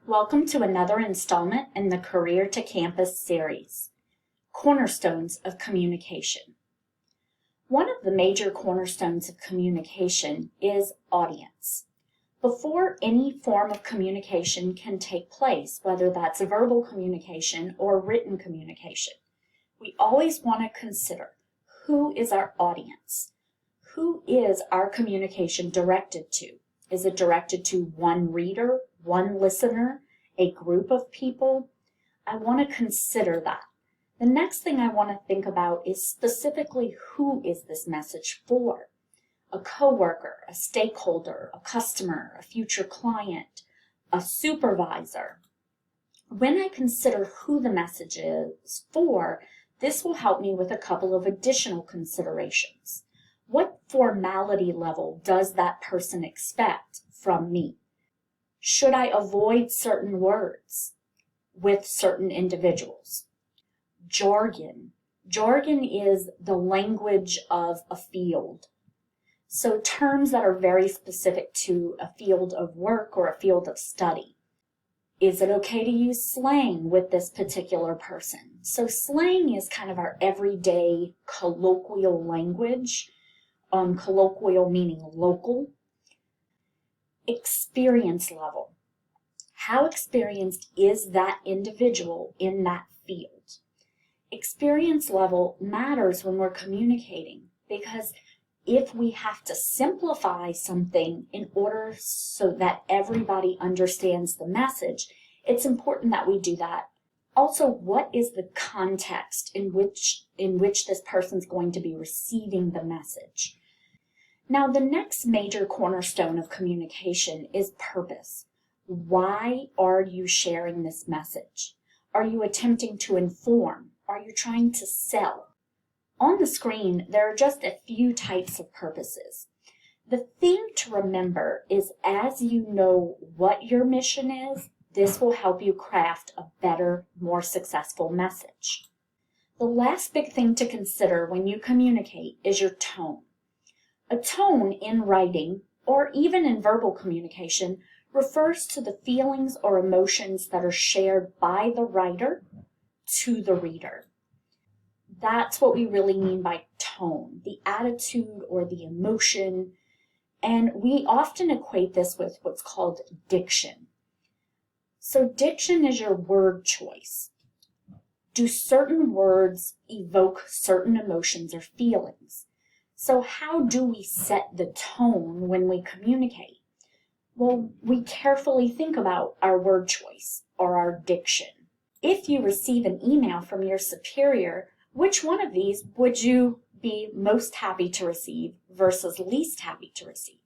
Welcome to another installment in the Career to Campus series, Cornerstones of Communication. One of the major cornerstones of communication is audience. Before any form of communication can take place, whether that's verbal communication or written communication, we always want to consider who is our audience. Who is our communication directed to? Is it directed to one reader, one listener, a group of people? I want to consider that. The next thing I want to think about is specifically who is this message for? A coworker, a stakeholder, a customer, a future client, a supervisor. When I consider who the message is for, this will help me with a couple of additional considerations. What formality level does that person expect from me? Should I avoid certain words with certain individuals? Jargon. Jargon is the language of a field. So terms that are very specific to a field of work or a field of study. Is it okay to use slang with this particular person? So slang is kind of our everyday colloquial language. Colloquial meaning local. Experience level. How experienced is that individual in that field? Experience level matters when we're communicating because if we have to simplify something in order so that everybody understands the message, it's important that we do that. Also, what is the context in which this person's going to be receiving the message? Now, the next major cornerstone of communication is purpose. Why are you sharing this message? Are you attempting to inform? Are you trying to sell? On the screen, there are just a few types of purposes. The thing to remember is as you know what your mission is, this will help you craft a better, more successful message. The last big thing to consider when you communicate is your tone. A tone in writing, or even in verbal communication, refers to the feelings or emotions that are shared by the writer to the reader. That's what we really mean by tone, the attitude or the emotion, and we often equate this with what's called diction. So diction is your word choice. Do certain words evoke certain emotions or feelings? So how do we set the tone when we communicate? Well, we carefully think about our word choice or our diction. If you receive an email from your superior, which one of these would you be most happy to receive versus least happy to receive?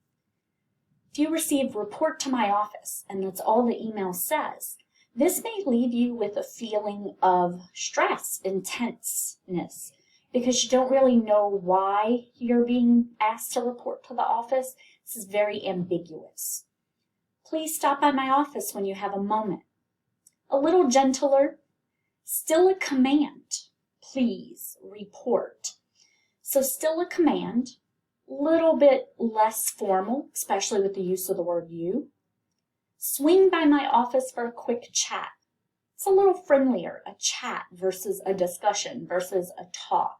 If you receive report to my office and that's all the email says, this may leave you with a feeling of stress, intenseness, because you don't really know why you're being asked to report to the office. This is very ambiguous. Please stop by my office when you have a moment. A little gentler, still a command. Please report. So still a command, little bit less formal, especially with the use of the word you. Swing by my office for a quick chat. It's a little friendlier, a chat versus a discussion versus a talk.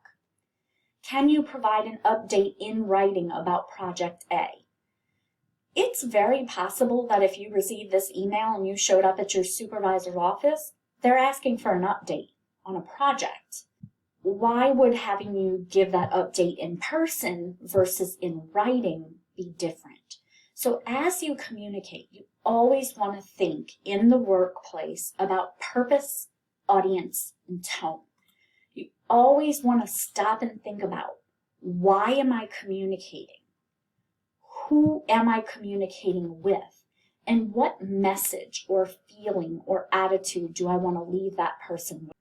Can you provide an update in writing about Project A? It's very possible that if you received this email and you showed up at your supervisor's office, they're asking for an update on a project. Why would having you give that update in person versus in writing be different? So as you communicate, you always want to think in the workplace about purpose, audience, and tone. You always want to stop and think about, why am I communicating? Who am I communicating with? And what message or feeling or attitude do I want to leave that person with?